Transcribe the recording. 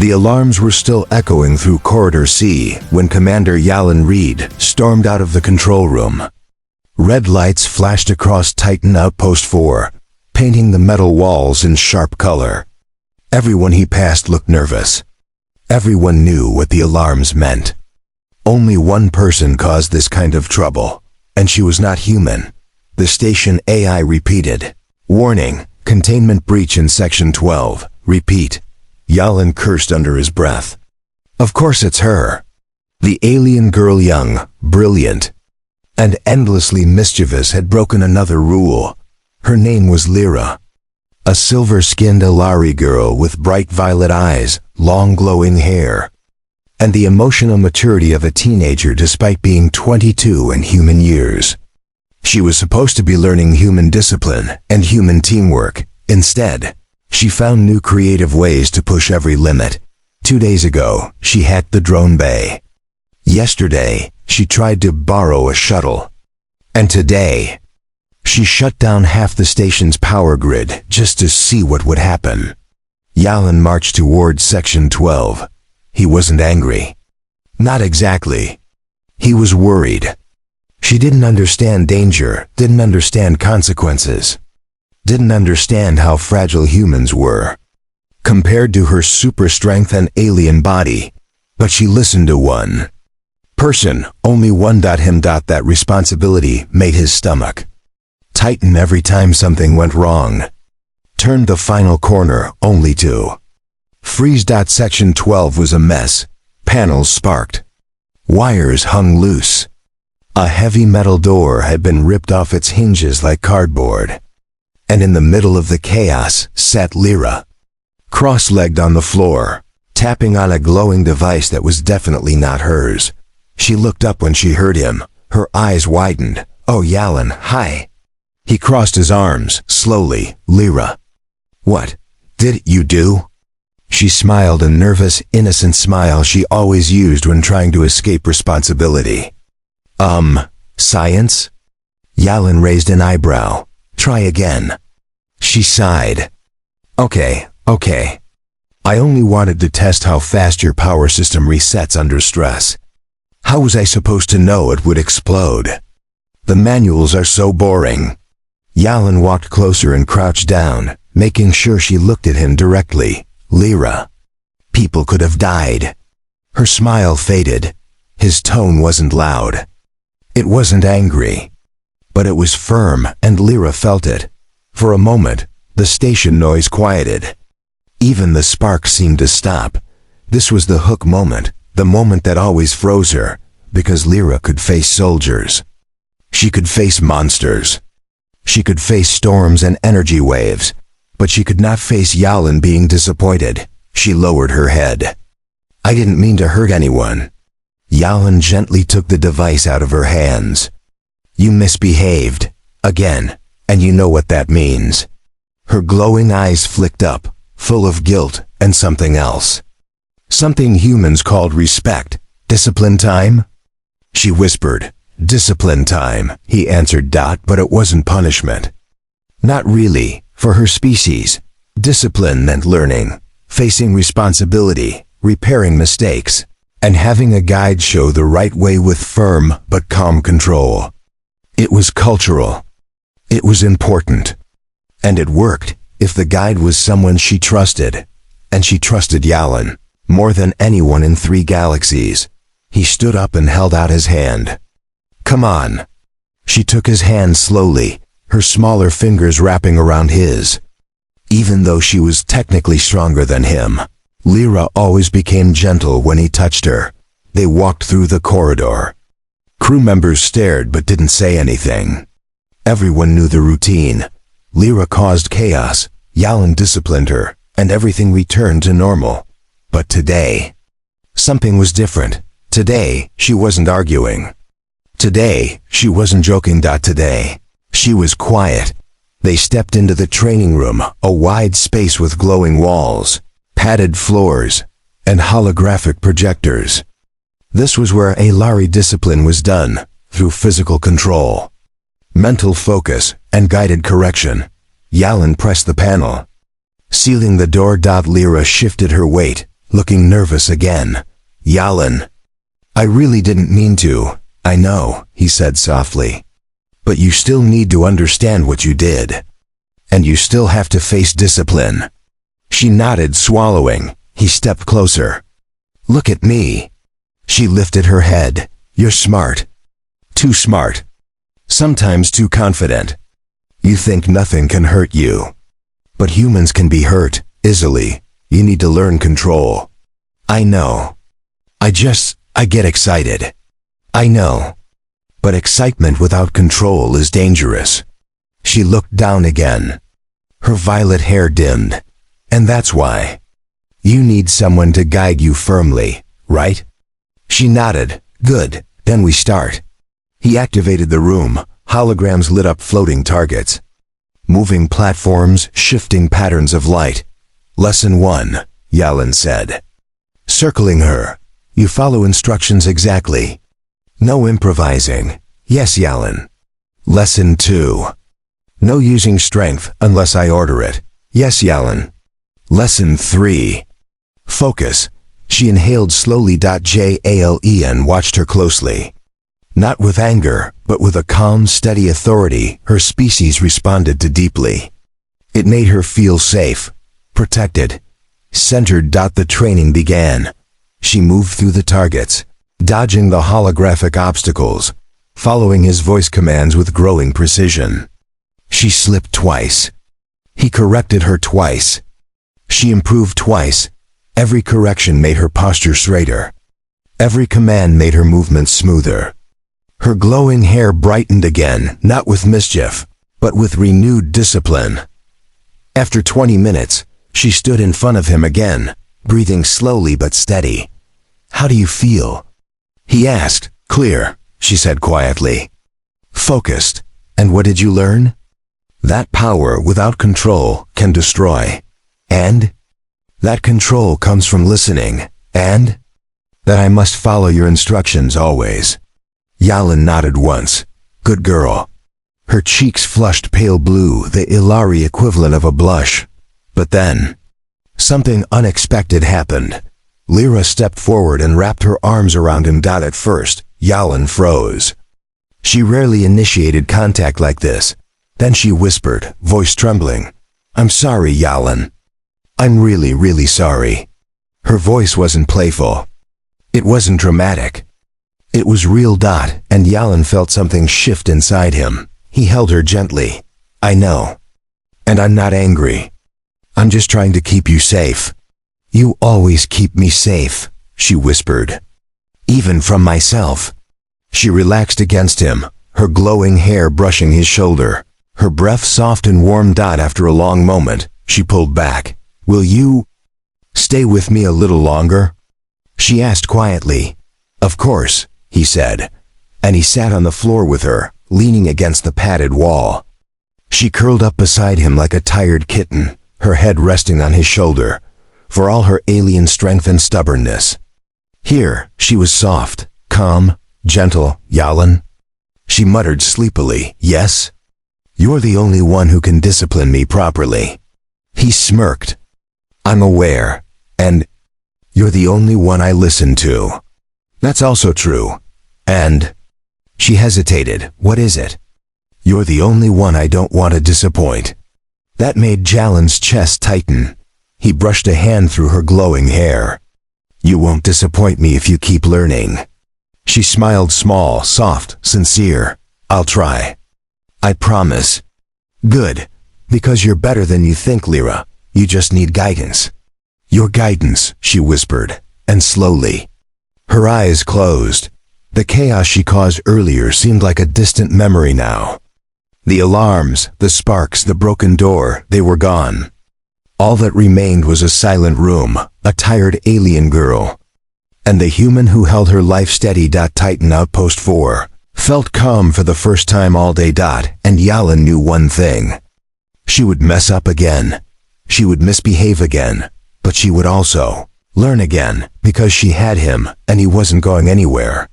The alarms were still echoing through Corridor C when Commander Yalan Reed stormed out of the control room. Red lights flashed across Titan Outpost 4, painting the metal walls in sharp color. Everyone he passed looked nervous. Everyone knew what the alarms meant. Only one person caused this kind of trouble, and she was not human. The station AI repeated, "Warning, containment breach in Section 12. Repeat." Yalan cursed under his breath. Of course it's her. The alien girl, young, brilliant, and endlessly mischievous, had broken another rule. Her name was Lyra. A silver-skinned Alari girl with bright violet eyes, long glowing hair, and the emotional maturity of a teenager despite being 22 in human years. She was supposed to be learning human discipline and human teamwork. Instead, she found new creative ways to push every limit. 2 days ago, she hacked the drone bay. Yesterday, she tried to borrow a shuttle. And today, she shut down half the station's power grid just to see what would happen. Yalan marched toward Section 12. He wasn't angry. Not exactly. He was worried. She didn't understand danger, didn't understand consequences, didn't understand how fragile humans were compared to her super strength and alien body. But she listened to one person, only one. Him. That responsibility made his stomach tighten every time something went wrong. Turned the final corner only to freeze. Section 12 was a mess. Panels sparked. Wires hung loose. A heavy metal door had been ripped off its hinges like cardboard. And in the middle of the chaos sat Lyra, cross-legged on the floor, tapping on a glowing device that was definitely not hers. She looked up when she heard him. Her eyes widened. "Oh, Yalan, hi." He crossed his arms, slowly. "Lyra, what did you do?" She smiled, a nervous, innocent smile she always used when trying to escape responsibility. Science?" Yalan raised an eyebrow. "Try again." She sighed. Okay. I only wanted to test how fast your power system resets under stress. How was I supposed to know it would explode? The manuals are so boring." Yalan walked closer and crouched down, making sure she looked at him directly. "Lyra, people could have died." Her smile faded. His tone wasn't loud. It wasn't angry. But it was firm, and Lyra felt it. For a moment, the station noise quieted. Even the sparks seemed to stop. This was the hook moment, the moment that always froze her, because Lyra could face soldiers. She could face monsters. She could face storms and energy waves, but she could not face Yalan being disappointed. She lowered her head. "I didn't mean to hurt anyone." Yalan gently took the device out of her hands. "You misbehaved. Again. And you know what that means." Her glowing eyes flicked up, full of guilt and something else. "Something humans called respect. Discipline time?" She whispered. "Discipline time," he answered. But it wasn't punishment. Not really. For her species, discipline meant learning, facing responsibility, repairing mistakes, and having a guide show the right way with firm but calm control. It was cultural. It was important. And it worked if the guide was someone she trusted. And she trusted Yalan more than anyone in 3 galaxies. He stood up and held out his hand. "Come on." She took his hand slowly, her smaller fingers wrapping around his. Even though she was technically stronger than him, Lyra always became gentle when he touched her. They walked through the corridor. Crew members stared but didn't say anything. Everyone knew the routine. Lyra caused chaos, Yalan disciplined her, and everything returned to normal. But today, something was different. Today, she wasn't arguing. Today, she wasn't joking. Today, she was quiet. They stepped into the training room, a wide space with glowing walls, padded floors, and holographic projectors. This was where Alari discipline was done, through physical control, mental focus, and guided correction. Yalan pressed the panel, sealing the door. Lyra shifted her weight, looking nervous again. Yalan. I really didn't mean to. I know, he said softly. But you still need to understand what you did. And you still have to face discipline. She nodded, swallowing. He stepped closer. Look at me. She lifted her head. You're smart. Too smart. Sometimes too confident. You think nothing can hurt you. But humans can be hurt, easily. You need to learn control. I know. I get excited. I know. But excitement without control is dangerous. She looked down again. Her violet hair dimmed. And that's why. You need someone to guide you firmly, right? She nodded. Good, then we start. He activated the room. Holograms lit up floating targets. Moving platforms, shifting patterns of light. Lesson 1, Yalan said. Circling her. You follow instructions exactly. No improvising. Yes, Yalan. Lesson 2. No using strength unless I order it. Yes, Yalan. Lesson 3. Focus. She inhaled slowly. Jalen watched her closely. Not with anger, but with a calm, steady authority her species responded to deeply. It made her feel safe, protected, centered. The training began. She moved through the targets, dodging the holographic obstacles, following his voice commands with growing precision. She slipped twice. He corrected her twice. She improved twice. Every correction made her posture straighter. Every command made her movements smoother. Her glowing hair brightened again, not with mischief, but with renewed discipline. After 20 minutes, she stood in front of him again, breathing slowly but steady. How do you feel? He asked. Clear, she said quietly. Focused. And what did you learn? That power without control can destroy. And? That control comes from listening. And? That I must follow your instructions always. Yalan nodded once. Good girl. Her cheeks flushed pale blue, the Ilari equivalent of a blush. But then, something unexpected happened. Lyra stepped forward and wrapped her arms around him. At first, Yalan froze. She rarely initiated contact like this. Then she whispered, voice trembling. I'm sorry, Yalan. I'm really, really sorry. Her voice wasn't playful. It wasn't dramatic. It was real. And Yalan felt something shift inside him. He held her gently. I know. And I'm not angry. I'm just trying to keep you safe. You always keep me safe, she whispered. Even from myself. She relaxed against him, her glowing hair brushing his shoulder, her breath soft and warm. After a long moment, she pulled back. Will you stay with me a little longer? She asked quietly. Of course, he said, and he sat on the floor with her, leaning against the padded wall. She curled up beside him like a tired kitten, her head resting on his shoulder, for all her alien strength and stubbornness. Here, she was soft, calm, gentle. Yalan? She muttered sleepily. Yes? You're the only one who can discipline me properly. He smirked. I'm aware, and you're the only one I listen to. That's also true. And she hesitated. What is it? You're the only one I don't want to disappoint. That made Yalan's chest tighten. He brushed a hand through her glowing hair. You won't disappoint me if you keep learning. She smiled, small, soft, sincere. I'll try. I promise. Good, because you're better than you think, Lyra. You just need guidance. Your guidance, she whispered, and slowly. Her eyes closed. The chaos she caused earlier seemed like a distant memory now. The alarms, the sparks, the broken door, they were gone. All that remained was a silent room, a tired alien girl. And the human who held her life steady. Titan Outpost 4 felt calm for the first time all day. And Yalan knew one thing. She would mess up again. She would misbehave again. But she would also learn again, because she had him, and he wasn't going anywhere.